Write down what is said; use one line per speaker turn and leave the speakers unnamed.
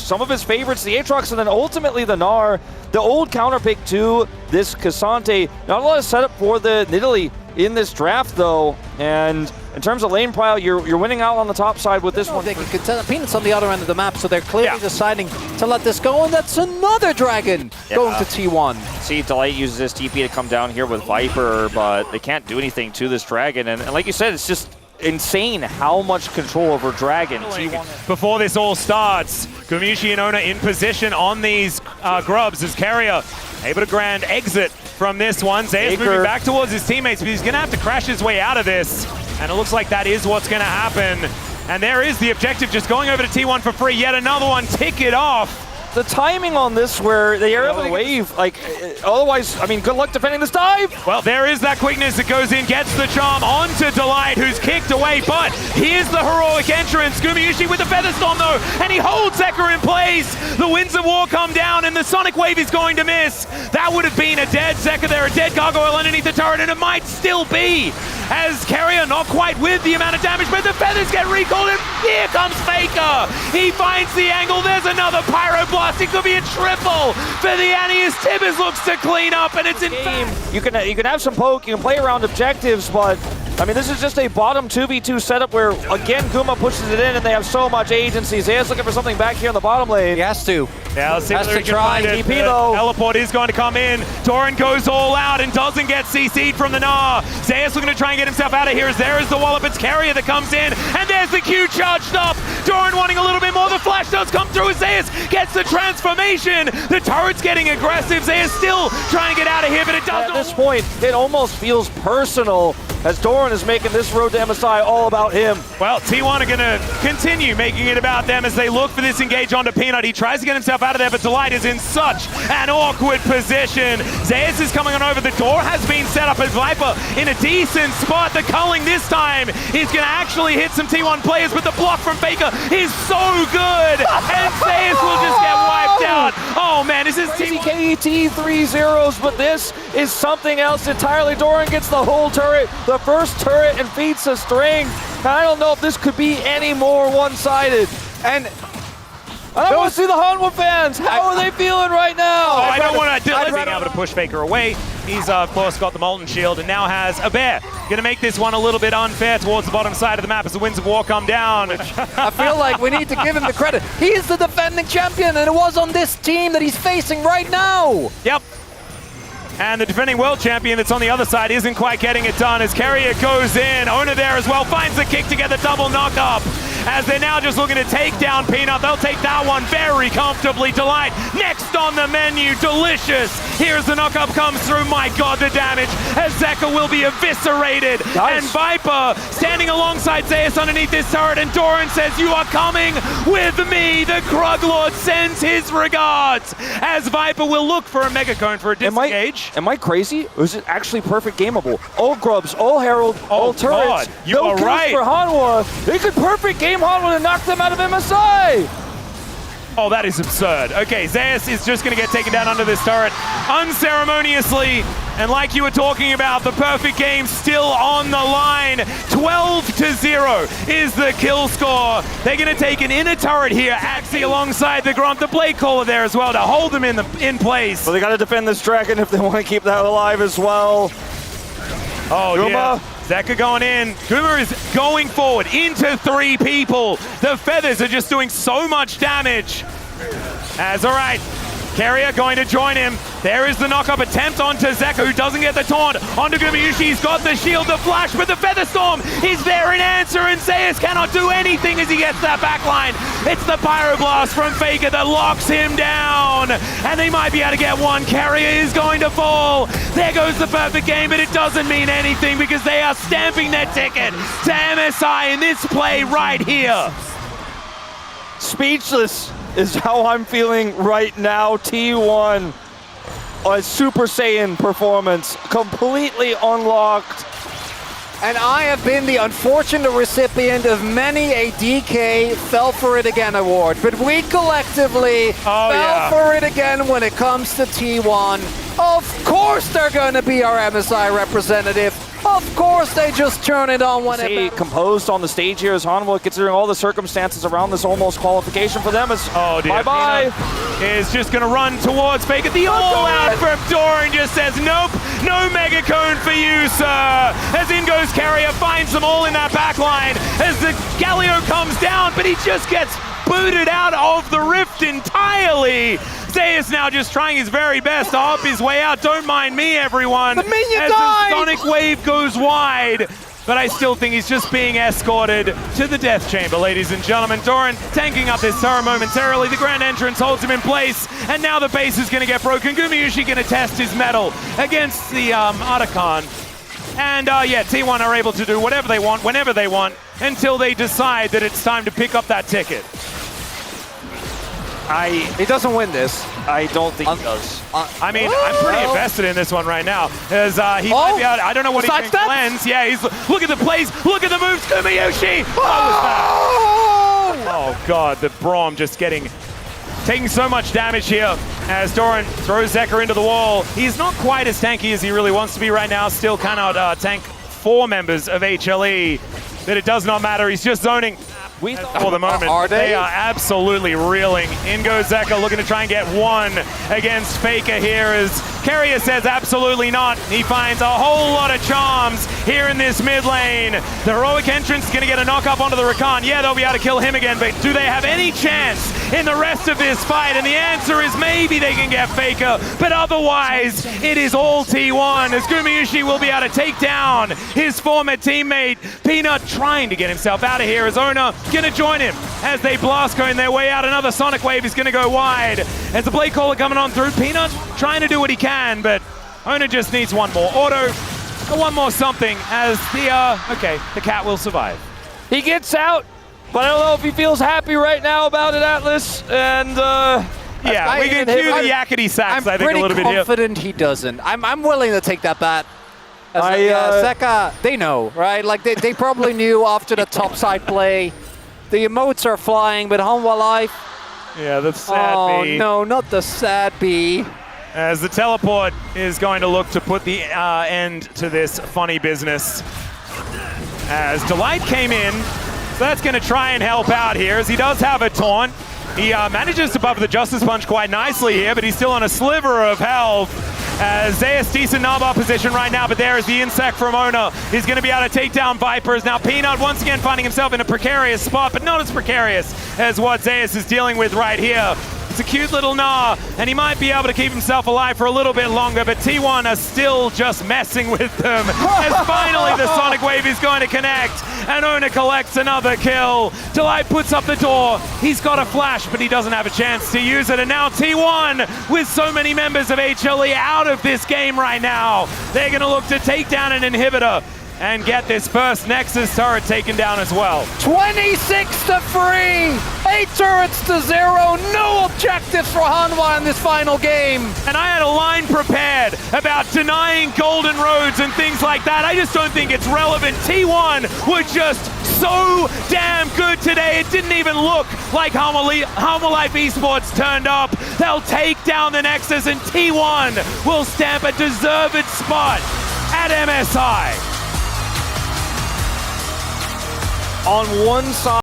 some of his favorites, the Aatrox, and then ultimately the Gnar. The old counter pick to this K'Sante. Not a lot of setup for the Nidalee in this draft, though. And in terms of lane pile, you're winning out on the top side with this one.
They can contend. Peanuts on the other end of the map, so they're clearly deciding to let this go, and that's another dragon going to T1.
See, Delight uses this TP to come down here with Viper, but they can't do anything to this dragon. And like you said, it's just insane how much control over Dragon.
Before this all starts, Gumiushi and Ona in position on these grubs as Carrier able to grand exit from this one. Zayas moving back towards his teammates, but he's going to have to crash his way out of this. And it looks like that is what's going to happen. And there is the objective, just going over to T1 for free. Yet another one, tick it off.
The timing on this where they are able to wave, like, otherwise, I mean, good luck defending this dive.
Well, there is that quickness that goes in, gets the charm onto Delight, who's kicked away, but here's the heroic entrance. Gumiushi with the Featherstorm, though, and he holds Zeka in place. The Winds of War come down, and the Sonic Wave is going to miss. That would have been a dead Zeka there, a dead Gargoyle underneath the turret, and it might still be, as Carrier not quite with the amount of damage, but the Feathers get recalled, and here comes Faker. He finds the angle, there's another Pyro Blast. It could be a triple for the Annie as Tibbers looks to clean up, and it's in
game. You can have some poke, you can play around objectives, but I mean, this is just a bottom 2v2 setup where, again, Guma pushes it in and they have so much agency. Zayas looking for something back here in the bottom lane.
He has to.
Yeah, let's see
has
whether
to
he can
try.
find it.
TP though.
Teleport is going to come in. Doran goes all out and doesn't get CC'd from the Gnar. Zayas looking to try and get himself out of here as there is the Wallop. It's Carrier that comes in, and there's the Q charged up. Doran wanting a little bit more. The flash does come through as Zayas gets the transformation. The turret's getting aggressive. Zayas still trying to get out of here, but it doesn't.
At this point, it almost feels personal as Doran is making this road to MSI all about him.
Well, T1 are going to continue making it about them as they look for this engage onto Peanut. He tries to get himself out of there, but Delight is in such an awkward position. Zayas is coming on over. The door has been set up as Viper in a decent spot. The culling this time is going to actually hit some T1 players, but the block from Faker is so good, and Zayas will just get wiped out. Oh man, this is
KET 3-0s, but this is something else entirely. Doran gets the whole turret, the first turret, and feats a strength. I don't know if this could be any more one-sided. And I don't want to see the Hanwha fans. How are they feeling right now?
Oh, I don't want to. Being able to push Faker away. He's, of course, got the Molten Shield and now has a bear. Going to make this one a little bit unfair towards the bottom side of the map as the Winds of War come down.
I feel like we need to give him the credit. He is the defending champion, and it was on this team that he's facing right now.
Yep. And the defending world champion that's on the other side isn't quite getting it done as Carrier goes in. Ona there as well, finds the kick to get the double knock up. As they're now just looking to take down Peanut. They'll take that one very comfortably. Delight next on the menu, delicious. Here's the knock up comes through. My God, the damage as Zeka will be eviscerated. Nice. And Viper standing alongside Zayas underneath this turret, and Doran says, "You are coming with me." The Krug Lord sends his regards as Viper will look for a Mega Cone for a disengage.
Am I crazy? Or is it actually perfect gameable? All grubs, all herald, all turrets.
God, you are right.
For Hanwha. They could perfect game Hanwha to knock them out of MSI.
Oh, that is absurd. Okay, Zayas is just going to get taken down under this turret unceremoniously. And like you were talking about, the perfect game still on the line. 12-0 is the kill score. They're going to take an inner turret here. Axie alongside the Grunt, the Blade Caller there as well to hold them in place.
Well, they got to defend this dragon if they want to keep that alive as well.
Oh, Guma. Yeah. Zeka going in. Guma is going forward into 3 people. The Feathers are just doing so much damage. As all right, Carrier going to join him. There is the knock-up attempt onto Zeka, who doesn't get the taunt. Onto Gumiushi, he's got the shield, the flash, but the Featherstorm is there in answer, and Zayas cannot do anything as he gets that backline. It's the Pyroblast from Faker that locks him down, and they might be able to get one. Carrier is going to fall. There goes the perfect game, but it doesn't mean anything because they are stamping their ticket to MSI in this play right here.
Speechless is how I'm feeling right now. T1, a Super Saiyan performance, completely unlocked.
And I have been the unfortunate recipient of many a DK Fell For It Again award, but we collectively fell for it again when it comes to T1. Of course they're going to be our MSI representative. Of course they just turn it on when
Stay
it
composed on the stage here as Hanwha, considering all the circumstances around this almost qualification for them. Is bye-bye.
Is just going to run towards Faker. The all-out from Doran just says, nope, no Mega Cone for you, sir. As in goes Carrier, finds them all in that back line. As the Galio comes down, but he just gets booted out of the rift entirely. Zeus now just trying his very best to hop his way out. Don't mind me, everyone.
The minion
as
died!
the Sonic Wave goes wide. But I still think he's just being escorted to the death chamber, ladies and gentlemen. Doran tanking up his turret momentarily. The grand entrance holds him in place. And now the base is going to get broken. Gumayusi going to test his mettle against the Otacon. And yeah, T1 are able to do whatever they want, whenever they want, until they decide that it's time to pick up that ticket.
He doesn't win this.
I don't think he does.
I mean, I'm pretty invested in this one right now. As he might be out, I don't know what he thinks plans. Yeah, he's look at the plays, look at the moves, Gumayusi! Oh god, the Braum just taking so much damage here as Doran throws Zeker into the wall. He's not quite as tanky as he really wants to be right now. Still cannot tank 4 members of HLE, but it does not matter. He's just zoning. For the moment,
are they?
They are absolutely reeling. In goes Zeka, looking to try and get one against Faker here as Carrier says absolutely not. He finds a whole lot of charms here in this mid lane. The heroic entrance is going to get a knock up onto the Rakan. Yeah, they'll be able to kill him again, but do they have any chance in the rest of this fight? And the answer is maybe they can get Faker, but otherwise it is all T1 as Gumayusi will be able to take down his former teammate. Peanut trying to get himself out of here as Ona going to join him as they blast cone their way out. Another Sonic Wave is going to go wide as the Blade Caller coming on through. Peanut trying to do what he can, but Ona just needs one more auto, one more something as the cat will survive.
He gets out, but I don't know if he feels happy right now about it, Atlas. And
yeah, we can cue the yakety sax, I think, a little bit here.
I'm pretty confident he doesn't. I'm willing to take that bet. Zeka, they know, right? Like they probably knew after the topside play. The emotes are flying, but Hanwha Life.
Yeah, the sad bee.
Oh no, not the sad bee.
As the teleport is going to look to put the end to this funny business. As Delight came in, so that's going to try and help out here as he does have a taunt. He manages to buff the Justice Punch quite nicely here, but he's still on a sliver of health. Zeus decent Nabab position right now, but there is the insect from Ona. He's going to be able to take down Vipers. Now Peanut once again finding himself in a precarious spot, but not as precarious as what Zeus is dealing with right here. It's a cute little Gnar, and he might be able to keep himself alive for a little bit longer, but T1 are still just messing with them. As finally the Sonic Wave is going to connect, and Ona collects another kill. Delight puts up the door. He's got a flash, but he doesn't have a chance to use it, and now T1, with so many members of HLE out of this game right now, they're going to look to take down an inhibitor and get this first Nexus turret taken down as well.
26-3, 8 turrets to 0, no objectives for Hanwha in this final game.
And I had a line prepared about denying golden roads and things like that. I just don't think it's relevant. T1 were just so damn good today. It didn't even look like Hanwha Life Esports turned up. They'll take down the Nexus and T1 will stamp a deserved spot at MSI.
On one side.